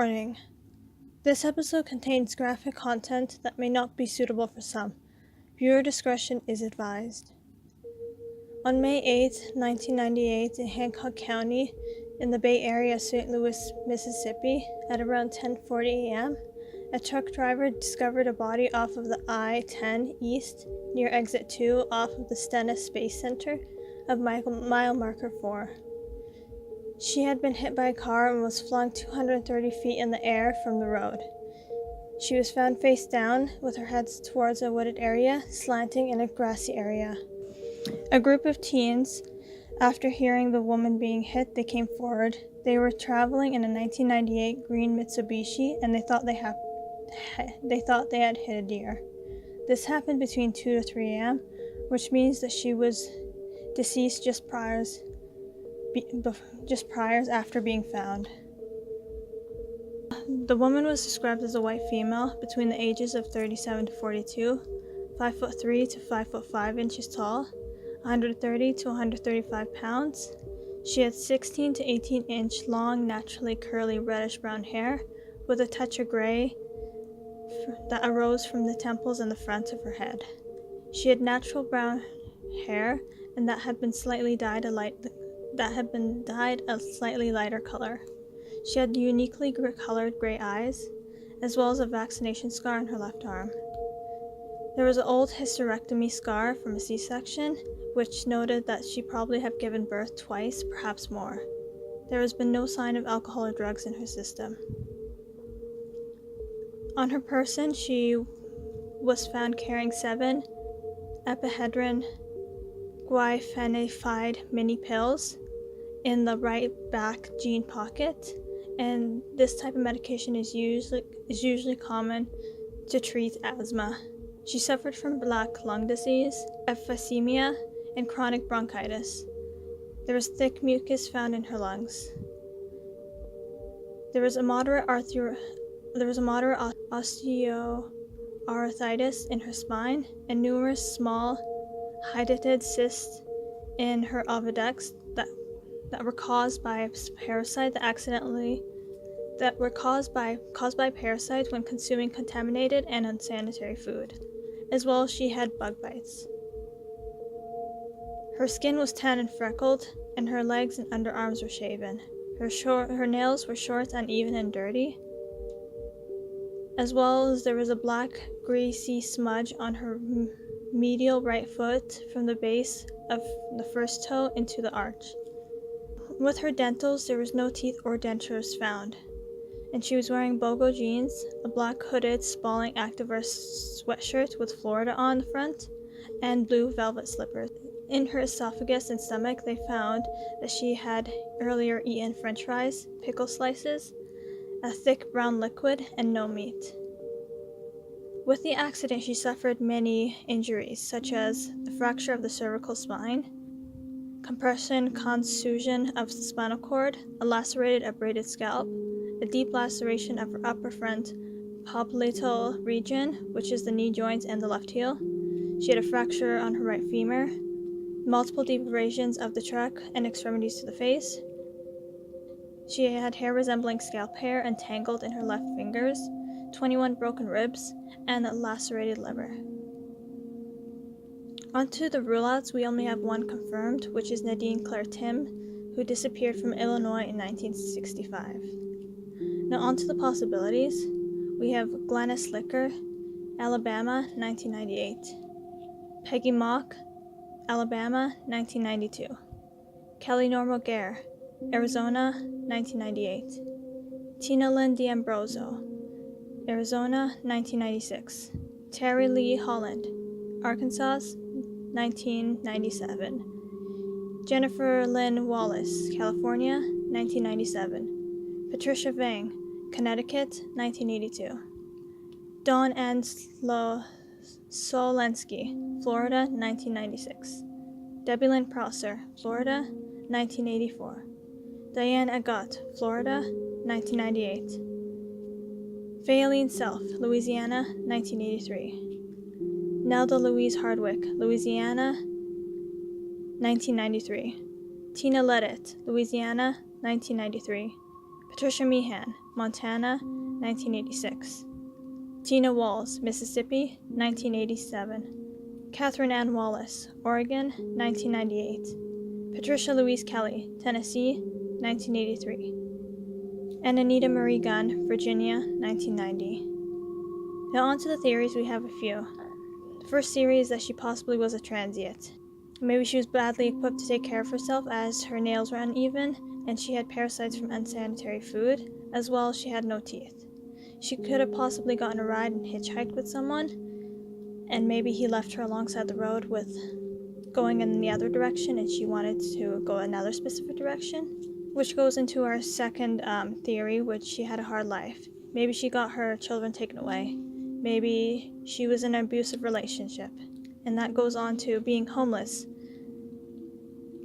Warning: this episode contains graphic content that may not be suitable for some. Viewer discretion is advised. On May 8, 1998, in Hancock County, in the Bay Area of St. Louis, Mississippi, at around 10:40 a.m., a truck driver discovered a body off of the I-10 East near Exit 2 off of the Stennis Space Center of mile marker 4. She had been hit by a car and was flung 230 feet in the air from the road. She was found face down, with her head towards a wooded area, slanting in a grassy area. A group of teens, after hearing the woman being hit, they came forward. They were traveling in a 1998 green Mitsubishi, and they thought they had hit a deer. This happened between 2 to 3 a.m., which means that she was deceased just prior after being found. The woman was described as a white female between the ages of 37 to 42, 5'3" to 5'5" inches tall, 130 to 135 pounds. She had 16 to 18 inch long, naturally curly reddish-brown hair with a touch of gray that arose from the temples and the front of her head. She had natural brown hair and that had been dyed a slightly lighter color. She had uniquely colored gray eyes, as well as a vaccination scar on her left arm. There was an old hysterectomy scar from a C-section, which noted that she probably had given birth twice, perhaps more. There has been no sign of alcohol or drugs in her system. On her person, she was found carrying 7 epihedron glyphosate mini pills in the right back jean pocket, and this type of medication is usually common to treat asthma. She suffered from black lung disease, emphysema, and chronic bronchitis. There was thick mucus found in her lungs. There was a moderate osteoarthritis in her spine and numerous small hydatid cysts in her oviducts that were caused by a parasite caused by parasites when consuming contaminated and unsanitary food, as well as she had bug bites. Her skin was tan and freckled, and her legs and underarms were shaven. Her nails were short, uneven, and dirty, as well as there was a black, greasy smudge on her medial right foot from the base of the first toe into the arch. With her dentals, there was no teeth or dentures found, and she was wearing BOGO jeans, a black hooded Spalding activewear sweatshirt with Florida on the front, and blue velvet slippers. In her esophagus and stomach, they found that she had earlier eaten French fries, pickle slices, a thick brown liquid, and no meat. With the accident, she suffered many injuries, such as the fracture of the cervical spine, compression contusion of the spinal cord, a lacerated abraded scalp, a deep laceration of her upper front popliteal region, which is the knee joints and the left heel. She had a fracture on her right femur, multiple deep abrasions of the trach and extremities to the face. She had hair resembling scalp hair entangled in her left fingers, 21 broken ribs, and a lacerated liver. Onto the rule-outs, we only have one confirmed, which is Nadine Claire Tim, who disappeared from Illinois in 1965. Now onto the possibilities. We have Glennis Licker, Alabama, 1998. Peggy Mock, Alabama, 1992. Kelly Normal Gare, Arizona, 1998. Tina Lynn D'Ambrosio, Arizona, 1996. Terry Lee Holland, Arkansas, 1997. Jennifer Lynn Wallace, California, 1997. Patricia Vang, Connecticut, 1982. Dawn Ann Solensky, Florida, 1996. Debbie Lynn Prosser, Florida, 1984. Diane Agot, Florida, 1998. Fayeline Self, Louisiana, 1983. Nelda Louise Hardwick, Louisiana, 1993. Tina Leddett, Louisiana, 1993. Patricia Meehan, Montana, 1986. Tina Walls, Mississippi, 1987. Catherine Ann Wallace, Oregon, 1998. Patricia Louise Kelly, Tennessee, 1983. And Anita Marie Gunn, Virginia, 1990. Now on to the theories. We have a few. The first theory is that she possibly was a transient. Maybe she was badly equipped to take care of herself as her nails were uneven and she had parasites from unsanitary food, as well as she had no teeth. She could have possibly gotten a ride and hitchhiked with someone, and maybe he left her alongside the road with going in the other direction and she wanted to go another specific direction, which goes into our second theory, which she had a hard life. Maybe she got her children taken away. Maybe she was in an abusive relationship, and that goes on to being homeless.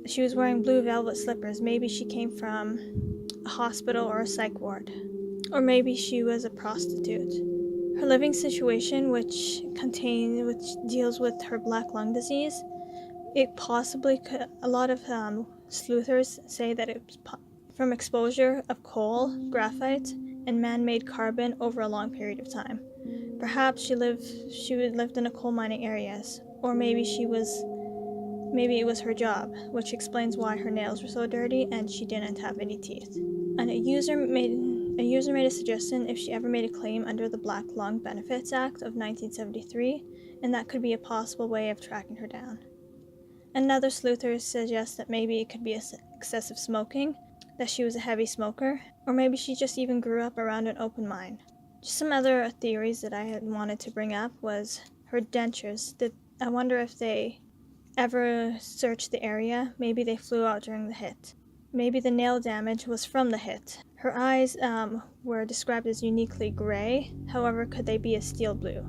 She was wearing blue velvet slippers. Maybe she came from a hospital or a psych ward. Or maybe she was a prostitute. Her living situation, which deals with her black lung disease, it possibly could. A lot of sleuthers say that it was from exposure of coal, graphite, and man-made carbon over a long period of time. Perhaps she lived in a coal mining areas, or maybe it was her job, which explains why her nails were so dirty and she didn't have any teeth. And a user made a suggestion if she ever made a claim under the Black Lung Benefits Act of 1973, and that could be a possible way of tracking her down. Another sleuther suggests that maybe it could be excessive smoking, that she was a heavy smoker, or maybe she just even grew up around an open mine. Just some other theories that I had wanted to bring up was her dentures. I wonder if they ever searched the area. Maybe they flew out during the hit. Maybe the nail damage was from the hit. Her eyes were described as uniquely gray. However, could they be a steel blue?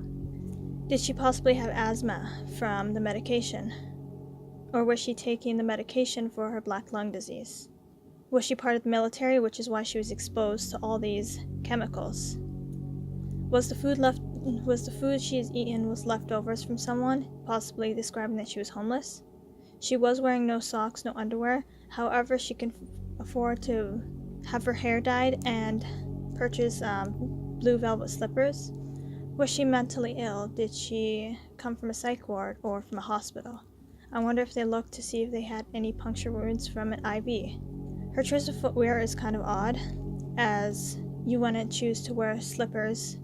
Did she possibly have asthma from the medication? Or was she taking the medication for her black lung disease? Was she part of the military, which is why she was exposed to all these chemicals? Was the food she has eaten was leftovers from someone, possibly describing that she was homeless? She was wearing no socks, no underwear. However, she can afford to have her hair dyed and purchase blue velvet slippers. Was she mentally ill? Did she come from a psych ward or from a hospital? I wonder if they looked to see if they had any puncture wounds from an IV. Her choice of footwear is kind of odd, as you wouldn't choose to wear slippers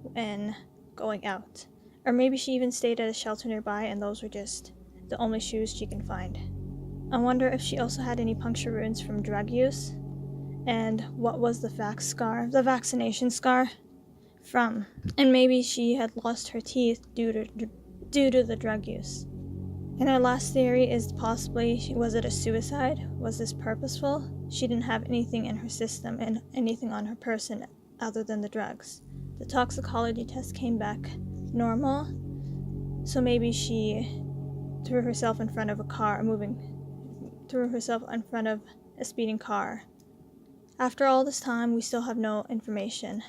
when going out. Or maybe she even stayed at a shelter nearby and those were just the only shoes she can find. I wonder if she also had any puncture wounds from drug use, and what was the vaccination scar from. And maybe she had lost her teeth due to the drug use. And our last theory is possibly, was it a suicide? Was this purposeful? She didn't have anything in her system and anything on her person other than the drugs. The toxicology test came back normal, so maybe she threw herself in front of a speeding car. After all this time, we still have no information.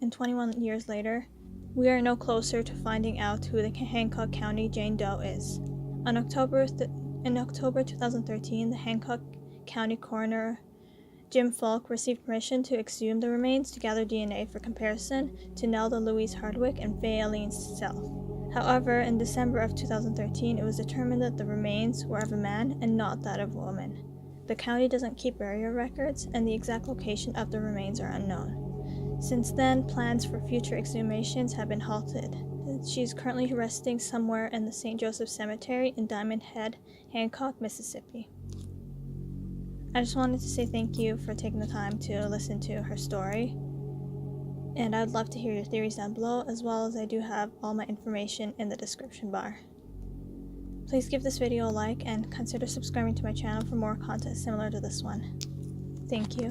And 21 years later, we are no closer to finding out who the Hancock County Jane Doe is. In October 2013, the Hancock County coroner Jim Falk received permission to exhume the remains to gather DNA for comparison to Nelda Louise Hardwick and Faye Alleen's self. However, in December of 2013, it was determined that the remains were of a man and not that of a woman. The county doesn't keep burial records, and the exact location of the remains are unknown. Since then, plans for future exhumations have been halted. She is currently resting somewhere in the St. Joseph Cemetery in Diamond Head, Hancock, Mississippi. I just wanted to say thank you for taking the time to listen to her story, and I'd love to hear your theories down below, as well as I do have all my information in the description bar. Please give this video a like and consider subscribing to my channel for more content similar to this one. Thank you.